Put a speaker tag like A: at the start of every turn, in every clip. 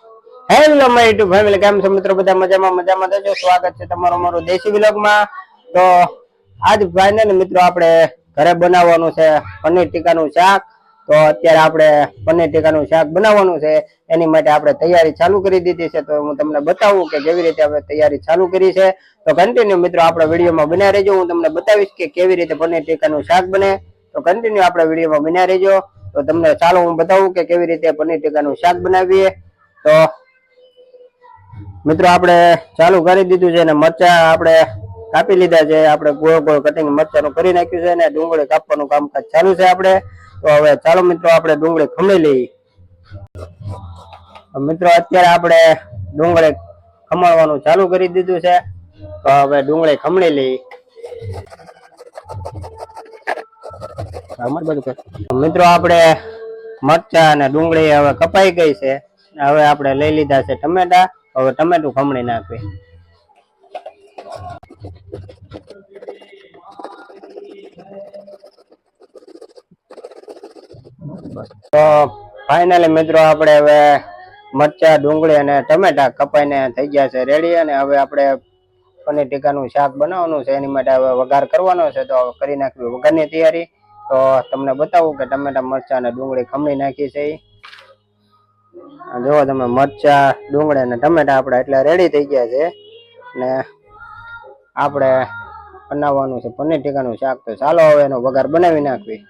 A: Hello my YouTube family, કેમ છો મિત્રો? બધા મજામાં થજો. સ્વાગત છે તમારું અમારું દેશી વ્લોગમાં. તો આજ ફાઇનલી મિત્રો આપણે ઘરે બનાવવાનું છે પનીર ટીકાનું શાક. તો અત્યારે આપણે પનીર ટીકાનું શાક બનાવવાનું છે, એની માટે આપણે તૈયારી ચાલુ કરી દીધી છે. તો હું તમને બતાવું કે કેવી રીતે આપણે તૈયારી ચાલુ કરી છે. તો કન્ટિન્યુ મિત્રો આપણે વિડીયોમાં બન્યા રહેજો. હું તમને બતાવીશ કે કેવી રીતે પનીર ટીકાનું શાક બને. તો કન્ટિન્યુ આપણે વિડીયોમાં બન્યા રહેજો. તો તમને ચાલો હું બતાવું કે કેવી રીતે પનીર ટીકાનું શાક બનાવીએ. તો મિત્રો આપણે ચાલુ કરી દીધું છે અને મરચા આપણે કાપી લીધા છે. આપણે ગોળ ગોળ કટિંગ મરચાનું કરી નાખ્યું છે અને ડુંગળી કાપવાનું કામકાજ ચાલુ છે આપણે. તો હવે ચાલો મિત્રો આપણે ડુંગળી ખમણી લઈએ. મિત્રો અત્યારે આપણે ડુંગળી ખમણવાનું ચાલુ કરી દીધું છે. તો હવે ડુંગળી ખમણી લઈએ. મિત્રો આપણે મરચા અને ડુંગળી હવે કપાઈ ગઈ છે. હવે આપણે લઈ લીધા છે ટમેટા. હવે ટમેટું ખમણી નાખવી. તો ફાઇનલી મિત્રો આપણે હવે મરચા ડુંગળી અને ટમેટા કપાઈને થઈ ગયા છે રેડી. અને હવે આપણે પનીર ટીકાનું શાક બનાવવાનું છે, એની માટે હવે વઘાર કરવાનો છે. તો હવે કરી નાખવી વઘારની તૈયારી. તો તમને બતાવું કે ટમેટા મરચા અને ડુંગળી ખમણી નાખી છે. જો તમે મરચા ડુંગળી અને ટમેટા આપણે એટલે રેડી થઈ ગયા છે. ને આપણે બનાવવાનું છે પનીર ટીકાનું શાક. તો ચાલો હવે એનો વઘાર બનાવી નાખવી.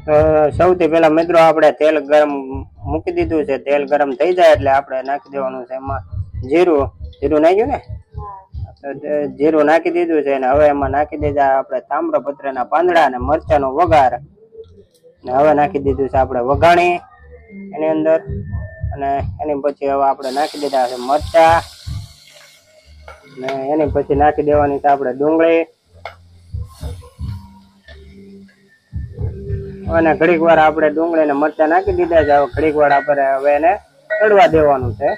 A: તો સૌથી પહેલા મિત્રો આપણે તેલ ગરમ મૂકી દીધું છે. તેલ ગરમ થઈ જાય એટલે આપણે નાખી દેવાનું છે એમાં જીરું નાખ્યું ને, જીરું નાખી દીધું છે. અને હવે એમાં નાખી દીધા આપણે તામ્રપત્રના પાંદડા અને મરચાનો વઘાર. ને હવે નાખી દીધું છે આપણે વઘાણી એની અંદર. અને એની પછી હવે આપણે નાખી દીધા છે મરચા. ને એની પછી નાખી દેવાની છે આપણે ડુંગળી. અને ઘડીક વાર આપણે ડુંગળી ને મરચા નાખી દીધા છે. ઘડીક વાર આપણે હવે એને તળવા દેવાનું છે.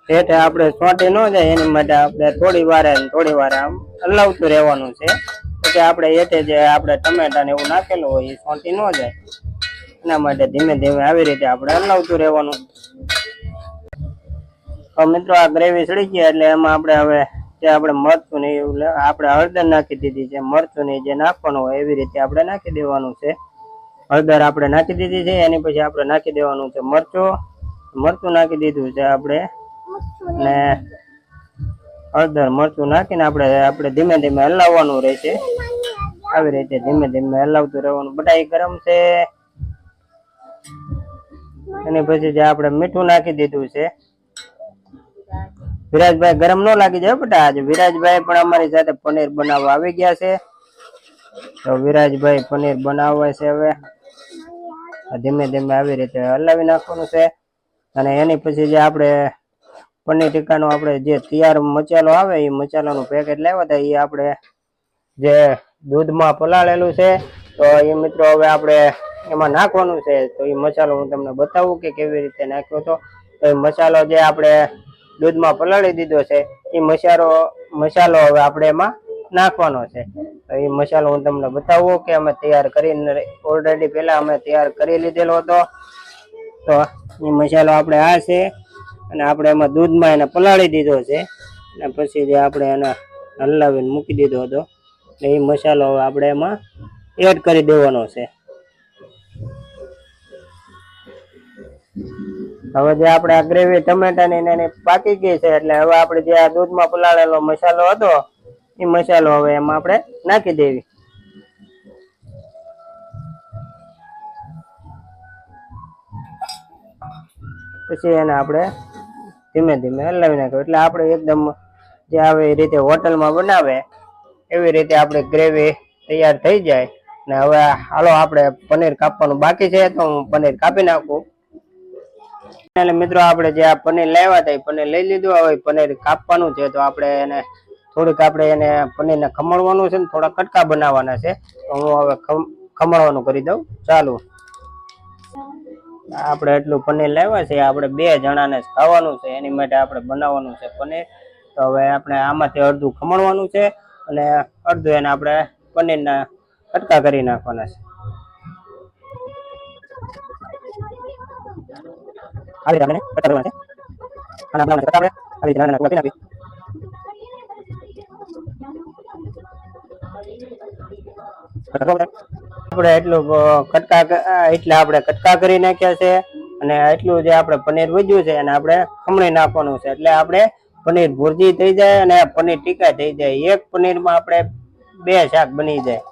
A: એટલે આપણે સોટી ન જાય એની માટે આપણે થોડી વાર આમ હલાવતું રહેવાનું છે. પછી આપણે એટે જે આપણે ટમેટા ને એવું નાખેલું હોય એ સોટી ન જાય એના માટે ધીમે ધીમે આવી રીતે આપણે હલાવતું રહેવાનું. તો મિત્રો આ ગ્રેવી સડી ગયા એટલે એમાં આપણે હવે જે આપણે મરચું ને એવું આપણે હળદર નાખી દીધી છે. મરચું ને જે નાખવાનું હોય એવી રીતે આપણે નાખી દેવાનું છે. હળદર આપણે નાખી દીધી છે. એની પછી આપણે નાખી દેવાનું છે મરચું નાખી દીધું છે આપણે. ને હળદર મરચું નાખીને આપણે ધીમે ધીમે હલાવવાનું રહેશે. આવી રીતે ધીમે ધીમે હલાવતું રહેવાનું. બટાઈ ગરમ છે. એની પછી જે આપણે મીઠું નાખી દીધું છે. વિરાજભાઈ ગરમ ન લાગી જાય બેટા. આજે વિરાજભાઈ પણ અમારી સાથે પનીર બનાવવા આવી ગયા છે. તો વિરાજભાઈ પનીર બનાવે છે. હવે ધીમે ધીમે આવી રીતે હલાવી નાખવાનું છે. અને એની પછી જે આપણે પનીર ટીકાનો આપણે જે તૈયાર મસાલો આવે એ મસાલાનું પેકેટ લાવ્યા હતા એ આપણે જે દૂધમાં પલાળેલું છે. તો એ મિત્રો હવે આપણે એમાં નાખવાનું છે. તો એ મસાલો હું તમને બતાવું કે કેવી રીતે નાખ્યો હતો. તો એ મસાલો જે આપણે દૂધમાં પલાળી દીધો છે એ મસાલો હવે આપણે એમાં નાખવાનો છે. તો એ મસાલો હું તમને બતાવું કે અમે તૈયાર કરીને ઓલરેડી પહેલા અમે તૈયાર કરી લીધેલો હતો. તો એ મસાલો આપણે આ છે. અને આપણે એમાં દૂધમાં એને પલાળી દીધો છે. અને પછી જે આપણે એને હલાવીને મૂકી દીધો હતો એ મસાલો આપણે એમાં એડ કરી દેવાનો છે. હવે જે આપણે આ ગ્રેવી ટમેટાની એની પાકી ગઈ છે એટલે હવે આપણે જે આ દૂધમાં પલાળેલો મસાલો હતો એ મસાલો હવે એમાં આપણે નાખી દેવી. પછી એને આપણે ધીમે ધીમે હલાવી નાખ્યો એટલે આપણે એકદમ જે આવી રીતે હોટલમાં બનાવે એવી રીતે આપણી ગ્રેવી તૈયાર થઈ જાય. ને હવે હાલો આપણે પનીર કાપવાનું બાકી છે તો હું પનીર કાપી નાખું. એટલે મિત્રો આપણે જે આ પનીર લાવ્યા હતા એ પનીર લઈ લીધું. હવે પનીર કાપવાનું છે. તો આપણે એને થોડીક આપણે એને પનીરને ખમણવાનું છે ને થોડા કટકા બનાવવાના છે. તો હું હવે ખમણવાનું કરી દઉં ચાલુ. આપણે એટલું પનીર લાવ્યા છે. આપણે 2 જણાને ખાવાનું છે એની માટે આપણે બનાવવાનું છે પનીર. તો હવે આપણે આમાંથી અડધું ખમણવાનું છે અને અડધું એને આપણે પનીરના કટકા કરી નાખવાના છે. આવી રીતે આપણે કટકા કરવાના છે. આના બનાવવાના કટકા આપણે આવી રીતે નાના નાના કરી આપણે એટલું આપણે કટકા કરી નાખ્યા છે. અને એટલું જે આપણે પનીર વધ્યું છે એને આપણે ખમણી નાખવાનું છે. એટલે આપણે પનીર ભુરજી થઈ જાય અને પનીર ટીકા થઈ જાય. એક પનીરમાં આપણે 2 શાક બની જાય.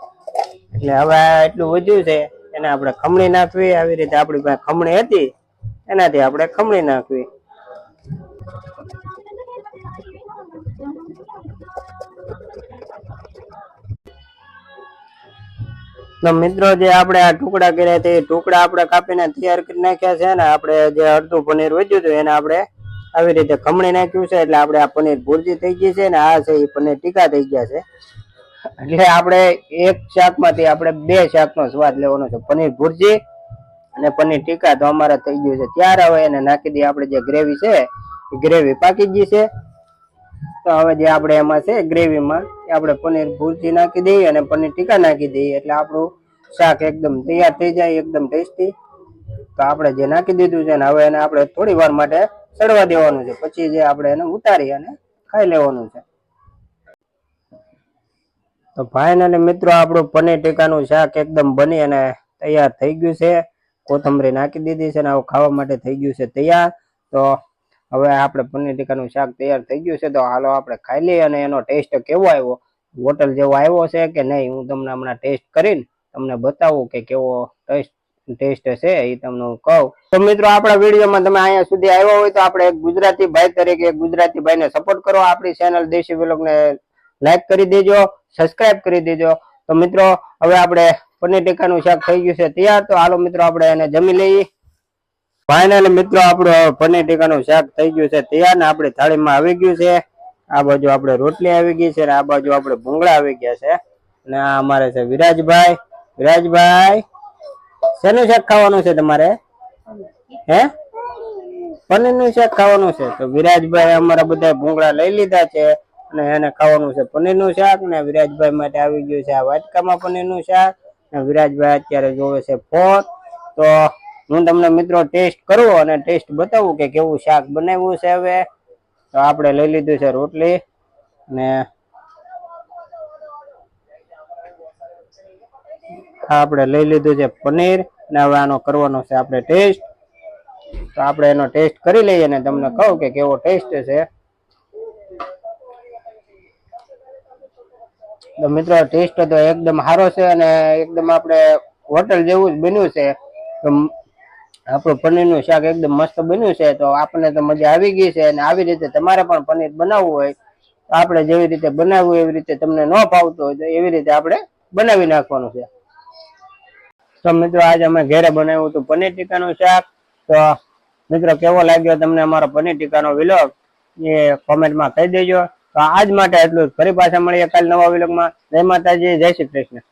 A: એટલે હવે એટલું વધ્યું છે એને આપણે ખમણી નાખવી. આવી રીતે આપણી પાસે ખમણી હતી એનાથી આપણે ખમણી નાખવી. તો મિત્રો જે આપણે આ ટુકડા કર્યા તે ટુકડા આપણે કાપીને તૈયાર કરી નાખ્યા છે ને આપણે જે અડધું પનીર વધ્યું હતું એને આપણે આવી રીતે ખમણી નાખ્યું છે. એટલે આપણે આ પનીર ભુરજી થઈ ગઈ છે ને આ છે એ પનીર ટીકા થઈ ગયા છે. એટલે આપણે એક શાકમાંથી આપણે 2 શાકનો સ્વાદ લેવાનો છે, પનીર ભુરજી અને પનીર ટીકા. તો અમારે થઈ ગયું છે ત્યાર. હવે એને નાખી દઈએ આપણે જે ગ્રેવી છે એ ગ્રેવી પાકી ગઈ છે. તો હવે જે આપણે એમાં છે ગ્રેવીમાં આપણે પનીર ભુરજી નાખી દઈએ અને પનીર ટીકા નાખી દઈએ એટલે આપણું શાક એકદમ તૈયાર થઈ જાય, એકદમ ટેસ્ટી. તો આપણે જે નાખી દીધું છે ને હવે એને આપણે થોડી વાર માટે સડવા દેવાનું છે. પછી જે આપણે એને ઉતારી અને ખાઈ લેવાનું છે. તો ફાઇનલી મિત્રો આપણું પનીર ટીકાનું શાક એકદમ બની અને તૈયાર થઈ ગયું છે. કોથમરી નાખી દીધી છે ને હવે ખાવા માટે થઈ ગયું છે તૈયાર. તો હવે આપણે પનીર ટીકાનું શાક તૈયાર થઈ ગયું છે. તો હાલો આપણે ખાઈ લઈએ અને એનો ટેસ્ટ કેવો આવ્યો, હોટલ જેવો આવ્યો છે કે નહીં, હું તમને હમણાં ટેસ્ટ કરીને તમને બતાવું કે કેવો ટેસ્ટ છે એ તમને હું કહું. તો મિત્રો આપણા વિડીયોમાં તમે અહીંયા સુધી આવ્યા હોય તો આપણે એક ગુજરાતી ભાઈ તરીકે એક ગુજરાતી ભાઈને સપોર્ટ કરો. આપણી ચેનલ દેશી વ્લોગને લાઈક કરી દેજો, સબસ્ક્રાઇબ કરી દેજો. તો મિત્રો હવે આપણે પનીર ટીકાનું શાક થઈ ગયું છે તૈયાર. તો હાલો મિત્રો આપણે એને જમી લઈએ. ફાઇનલી મિત્રો આપણું પનીર ટીકાનું શાક થઈ ગયું છે તૈયાર ને આપણી થાળીમાં આવી ગયું છે. આ બાજુ આપણે રોટલી આવી ગઈ છે ને આ બાજુ આપણે ભૂંગળા આવી ગયા છે. અને આ અમારે છે વિરાજભાઈ. વિરાજભાઈ શેનું શાક ખાવાનું છે તમારે? હે, પનીર નું શાક ખાવાનું છે. તો વિરાજભાઈ અમારા બધા ભૂંગળા લઈ લીધા છે અને એને ખાવાનું છે પનીર નું શાક. ને વિરાજભાઈ માટે આવી ગયું છે આ વાટકામાં પનીર નું શાક. ને વિરાજભાઈ અત્યારે જોવે છે ફોન. તો હું તમને મિત્રો ટેસ્ટ કરું અને ટેસ્ટ બતાવું કે કેવું શાક બનાવ્યું છે. હવે તો આપણે લઈ લીધું છે રોટલી ને આપણે લઈ લીધું છે પનીર ને હવે આનો કરવાનો છે આપણે ટેસ્ટ. તો આપણે એનો ટેસ્ટ કરી લઈએ ને તમને કહું કે કેવો ટેસ્ટ છે. તો મિત્રો ટેસ્ટ તો એકદમ સારો છે અને એકદમ આપણે હોટલ જેવું જ બન્યું છે. તો આપણું પનીરનું શાક એકદમ મસ્ત બન્યું છે. તો આપણને તો મજા આવી ગઈ છે. અને આવી રીતે તમારે પણ પનીર બનાવવું હોય તો આપણે જેવી રીતે બનાવવું એવી રીતે તમને ન ફાવતું હોય તો એવી રીતે આપણે બનાવી નાખવાનું છે. તો મિત્રો આજે અમે ઘરે બનાવ્યું હતું પનીર ટીકાનું શાક. તો મિત્રો કેવો લાગ્યો તમને અમારો પનીર ટીકાનો વ્લોગ એ કોમેન્ટમાં કહી દેજો. તો આજ માટે એટલું જ. ફરી પાછા મળીએ કાલ નવા વ્લોગમાં. જય માતાજી, જય શ્રી કૃષ્ણ.